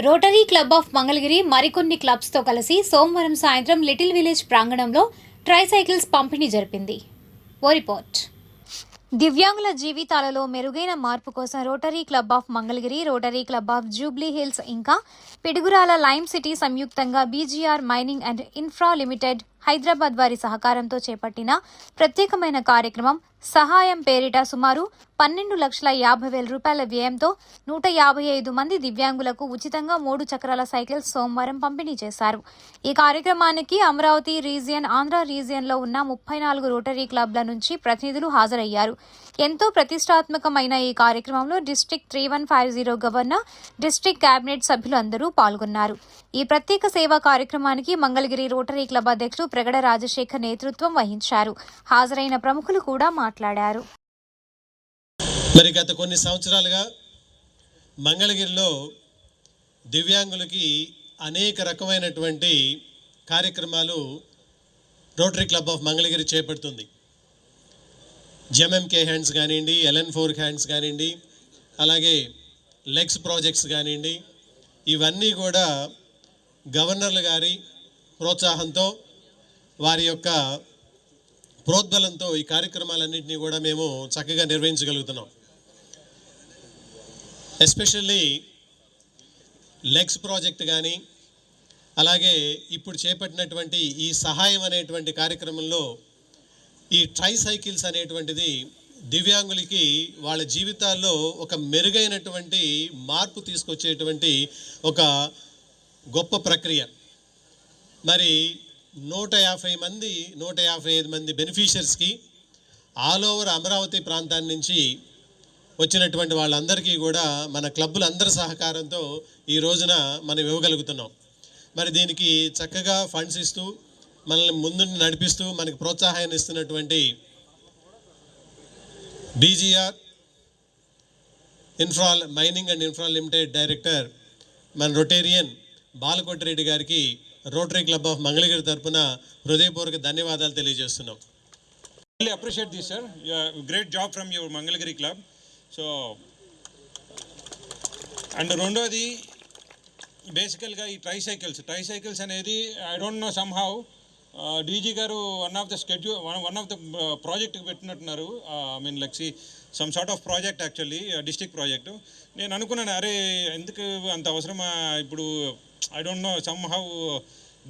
Rotary club of Mangalagiri మరికొన్ని క్లబ్స్తో కలిసి సోమవారం సాయంత్రం లిటిల్ విలేజ్ ప్రాంగణంలో ట్రైసైకిల్స్ పంపిణీ జరిపింది. ఓ రిపోర్ట్. దివ్యాంగుల జీవితాలలో మెరుగైన మార్పు కోసం rotary club of Mangalagiri, rotary club of Jubilee hills ఇంకా పిడుగురాల లైమ్ సిటీ సంయుక్తంగా BGR mining and infra limited Hyderabad వారి సహకారంతో చేపట్టిన ప్రత్యేకమైన కార్యక్రమం సహాయం పేరిట సుమారు 12,50,000 రూపాయల వ్యయంతో 155 మంది దివ్యాంగులకు ఉచితంగా 3 చక్రాల సైకిల్స్ సోమవారం పంపిణీ చేశారు. ఈ కార్యక్రమానికి అమరావతి రీజియన్, ఆంధ్ర రీజియన్లో ఉన్న 34 రోటరీ క్లబ్ల నుంచి ప్రతినిధులు హాజరయ్యారు. ఎంతో ప్రతిష్టాత్మకమైన ఈ కార్యక్రమంలో డిస్ట్రిక్ట్ 3150 గవర్నర్, డిస్ట్రిక్ట్ కేబినెట్ సభ్యులు అందరూ పాల్గొన్నారు. ఈ ప్రత్యేక సేవా కార్యక్రమానికి మంగళగిరి రోటరీ క్లబ్ అధ్యక్షులు ప్రగడ రాజశేఖర్ నేతృత్వం వహించారు. హాజరైన ప్రముఖులు కూడా మాట్లాడారు. మరి గత కొన్ని సంవత్సరాలుగా మంగళగిరిలో దివ్యాంగులకి అనేక రకమైనటువంటి కార్యక్రమాలు రోటరీ క్లబ్ ఆఫ్ మంగళగిరి చేపడుతుంది. జెఎంకే హ్యాండ్స్ కానివ్వండి, LN4 హ్యాండ్స్ కానివ్వండి, అలాగే లెగ్స్ ప్రాజెక్ట్స్ కానివ్వండి, ఇవన్నీ కూడా గవర్నర్ల గారి ప్రోత్సాహంతో, వారి యొక్క ప్రోద్బలంతో ఈ కార్యక్రమాలన్నింటినీ కూడా మేము చక్కగా నిర్వహించగలుగుతున్నాం. ఎస్పెషల్లీ లెగ్స్ ప్రాజెక్ట్ కానీ, అలాగే ఇప్పుడు చేపట్టినటువంటి ఈ సహాయం అనేటువంటి కార్యక్రమంలో ఈ ట్రైసైకిల్స్ అనేటువంటిది దివ్యాంగులకి వాళ్ళ జీవితాల్లో ఒక మెరుగైనటువంటి మార్పు తీసుకొచ్చేటువంటి ఒక గొప్ప ప్రక్రియ. మరి 155 మంది బెనిఫిషియర్స్కి ఆల్ ఓవర్ అమరావతి ప్రాంతాన్ని నుంచి వచ్చినటువంటి వాళ్ళందరికీ కూడా మన క్లబ్బులందరి సహకారంతో ఈ రోజున మనం ఇవ్వగలుగుతున్నాం. మరి దీనికి చక్కగా ఫండ్స్ ఇస్తూ, మనల్ని ముందు నడిపిస్తూ, మనకి ప్రోత్సాహాన్ని ఇస్తున్నటువంటి BGR mining and infra limited director మన రొటేరియన్ బాలకోటిరెడ్డి గారికి రోటరీ క్లబ్ ఆఫ్ మంగళగిరి తరఫున హృదయపూర్వక ధన్యవాదాలు తెలియజేస్తున్నాం. Really appreciate this, sir. Great job from your Mangalagiri club. So, and రెండోది బేసికల్గా ఈ ట్రైసైకిల్స్ అనేది I don't know somehow DG గారు వన్ ఆఫ్ ద ప్రాజెక్ట్కి పెట్టినట్టున్నారు. I mean like some sort of project, actually district project. నేను అనుకున్నాను, అరే ఎందుకు అంత అవసరమా ఇప్పుడు, I don't know somehow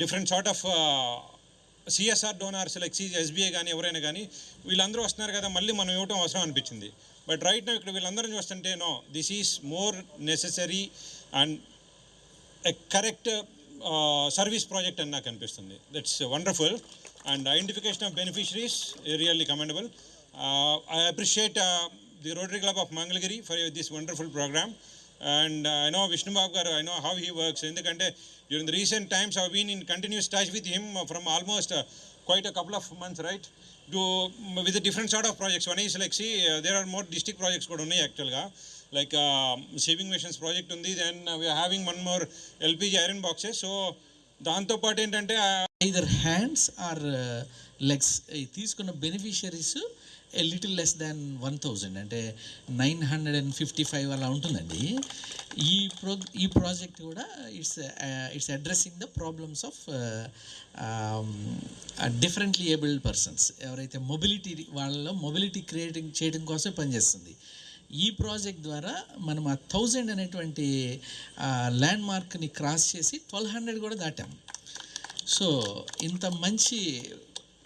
different sort of CSR donors like SBI కానీ ఎవరైనా కానీ వీళ్ళందరూ వస్తున్నారు కదా, మళ్ళీ మనం ఇవ్వటం అవసరం అనిపించింది. బట్ రైట్ నో ఇక్కడ వీళ్ళందరం చూస్తుంటే no, this is more necessary and a correct service project అని నాకు అనిపిస్తుంది. That's wonderful. And identification of beneficiaries really commendable. I appreciate the Rotary Club of Mangalagiri for this wonderful program. And I know Vishnu Babu garu, I know how he works. Endukante during the recent times I've been in continuous touch with him from almost quite a couple of months, right? With a different sort of projects. One is like, there are more district projects kuda unnai actually ga, like saving machines project undi. Then we are having one more LPG iron boxes. So దాంతో పాటు ఏంటంటే either hands or legs తీసుకున్న beneficiaries little less than 1,000 అంటే 955 అలా ఉంటుందండి. ఈ project కూడా it's addressing the problems of differently abled persons. ఎవరైతే వాళ్ళలో మొబిలిటీ క్రియేటింగ్ చేయడం కోసం పనిచేస్తుంది. ఈ ప్రాజెక్ట్ ద్వారా మనం ఆ 1000 అనేటువంటి ల్యాండ్ మార్క్ని క్రాస్ చేసి 1200 కూడా దాటాం. సో ఇంత మంచి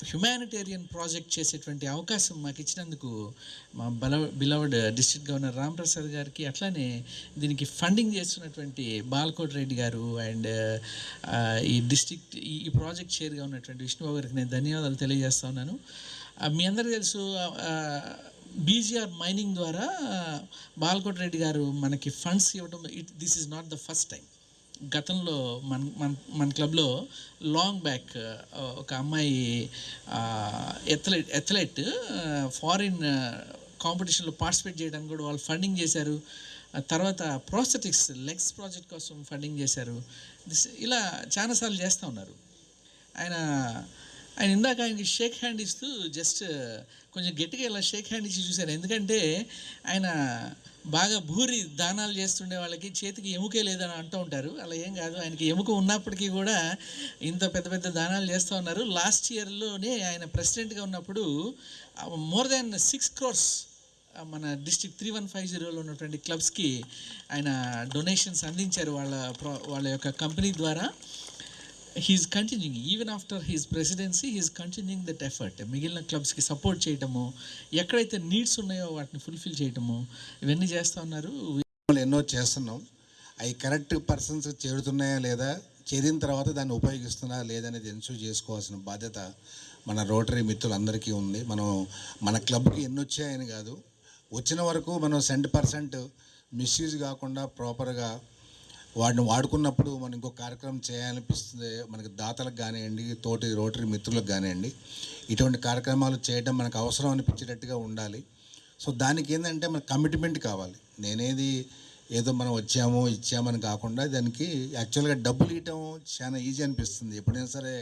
హ్యుమానిటేరియన్ ప్రాజెక్ట్ చేసేటువంటి అవకాశం మాకు ఇచ్చినందుకు మా బిలవర్డ్ డిస్ట్రిక్ట్ గవర్నర్ రాంప్రసాద్ గారికి, అట్లానే దీనికి ఫండింగ్ చేస్తున్నటువంటి బాలకోటిరెడ్డి గారు అండ్ ఈ డిస్ట్రిక్ట్ ఈ ప్రాజెక్ట్ చైర్గా ఉన్నటువంటి విష్ణుబాబు గారికి నేను ధన్యవాదాలు తెలియజేస్తా ఉన్నాను. మీ అందరికీ తెలుసు, బీజీఆర్ మైనింగ్ ద్వారా బాలకోటిరెడ్డి గారు మనకి ఫండ్స్ ఇవ్వడం, this is not the first time. గతంలో మన క్లబ్లో లాంగ్ బ్యాక్ ఒక అమ్మాయి ఎథ్లెట్ ఫారిన్ కాంపిటీషన్లో పార్టిసిపేట్ చేయడానికి కూడా వాళ్ళు ఫండింగ్ చేశారు. తర్వాత ప్రోస్థెటిక్స్ లెగ్స్ ప్రాజెక్ట్ కోసం ఫండింగ్ చేశారు. ఇలా చాలాసార్లు చేస్తూ ఉన్నారు. ఆయన ఇందాక ఆయనకి షేక్ హ్యాండ్ ఇస్తూ జస్ట్ కొంచెం గట్టిగా ఇలా షేక్ హ్యాండ్ ఇచ్చి చూశారు. ఎందుకంటే ఆయన బాగా భూరి దానాలు చేస్తుండే వాళ్ళకి చేతికి ఎముకే లేదని అంటూ ఉంటారు. అలా ఏం కాదు, ఆయనకి ఎముక ఉన్నప్పటికీ కూడా ఇంత పెద్ద పెద్ద దానాలు చేస్తూ ఉన్నారు. లాస్ట్ ఇయర్లోనే ఆయన ప్రెసిడెంట్గా ఉన్నప్పుడు మోర్ దాన్ 6 crores మన డిస్ట్రిక్ట్ 3150లో ఉన్నటువంటి క్లబ్స్కి ఆయన డొనేషన్స్ అందించారు వాళ్ళ యొక్క కంపెనీ ద్వారా. He is continuing even after his presidency, he is continuing that effort. మిగిలిన క్లబ్స్కి సపోర్ట్ చేయటము, ఎక్కడైతే నీడ్స్ ఉన్నాయో వాటిని ఫుల్ఫిల్ చేయటము, ఇవన్నీ చేస్తూ ఉన్నారు. ఎన్నో చేస్తున్నాం. అవి కరెక్ట్ పర్సన్స్ చేరుతున్నాయా లేదా, చేరిన తర్వాత దాన్ని ఉపయోగిస్తున్నారా లేదనేది ఎన్షూర్ చేసుకోవాల్సిన బాధ్యత మన రోటరీ మిత్రులందరికీ ఉంది. మన క్లబ్కి ఎన్ని వచ్చాయని కాదు, వచ్చిన వరకు మనం 100% మిస్యూజ్ కాకుండా ప్రాపర్గా వాటిని వాడుకున్నప్పుడు మనం ఇంకో కార్యక్రమం చేయాలనిపిస్తుంది. మనకి దాతలకు కానివ్వండి, తోటి రోటరీ మిత్రులకు కానివ్వండి, ఇటువంటి కార్యక్రమాలు చేయడం మనకు అవసరం అనిపించేటట్టుగా ఉండాలి. సో దానికి ఏంటంటే మన కమిట్మెంట్ కావాలి. ఏదో మనం ఇచ్చామని కాకుండా దానికి యాక్చువల్గా డబ్బులు ఇవ్వటం చాలా ఈజీ అనిపిస్తుంది. ఎప్పుడైనా సరే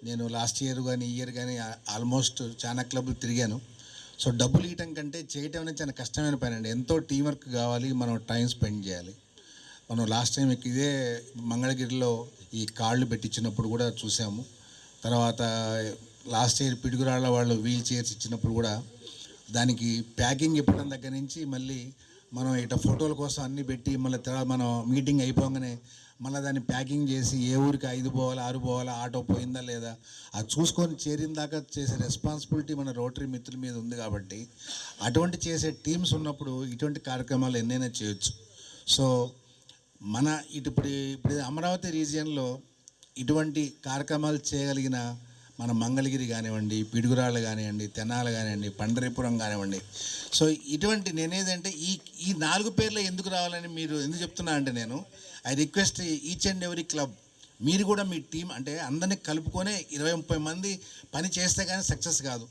నేను లాస్ట్ ఇయర్ కానీ ఈ ఇయర్ కానీ ఆల్మోస్ట్ చాలా క్లబ్లు తిరిగాను. సో డబ్బులు ఇవ్వటం కంటే చేయటం అనేది చాలా కష్టమైన పని అండి. ఎంతో టీం వర్క్ కావాలి, మనం టైం స్పెండ్ చేయాలి. మనం లాస్ట్ టైం ఇదే మంగళగిరిలో ఈ కాళ్ళు పెట్టించినప్పుడు కూడా చూసాము. తర్వాత లాస్ట్ ఇయర్ పిడుగురాళ్ళ వాళ్ళు వీల్ చైర్స్ ఇచ్చినప్పుడు కూడా దానికి ప్యాకింగ్ ఇప్పడం దగ్గర నుంచి మళ్ళీ మనం ఇట్లా ఫోటోల కోసం అన్నీ పెట్టి మళ్ళీ తర్వాత మనం మీటింగ్ అయిపోగానే మళ్ళీ దాన్ని ప్యాకింగ్ చేసి ఏ ఊరికి 5 పోవాలా 6 పోవాలా, ఆటో పోయిందా లేదా అది చూసుకొని చేరిన దాకా చేసే రెస్పాన్సిబిలిటీ మన రోటరీ మిత్రుల మీద ఉంది. కాబట్టి అటువంటి చేసే టీమ్స్ ఉన్నప్పుడు ఇటువంటి కార్యక్రమాలు ఎన్నైనా చేయొచ్చు. సో మన ఇప్పుడు అమరావతి రీజియన్లో ఇటువంటి కార్యక్రమాలు చేయగలిగిన మన మంగళగిరి కానివ్వండి, పిడుగురాళ్ళు కానివ్వండి, తెనాలి కానివ్వండి, పండరీపురం కానివ్వండి. సో ఇటువంటి నేనేదంటే ఈ 4 పేర్లు ఎందుకు రావాలని మీరు ఎందుకు చెప్తున్నా అంటే, నేను I request each and every club మీరు కూడా మీ టీం అంటే అందరినీ కలుపుకొనే 20-30 మంది పని చేస్తే కానీ సక్సెస్ కాదు.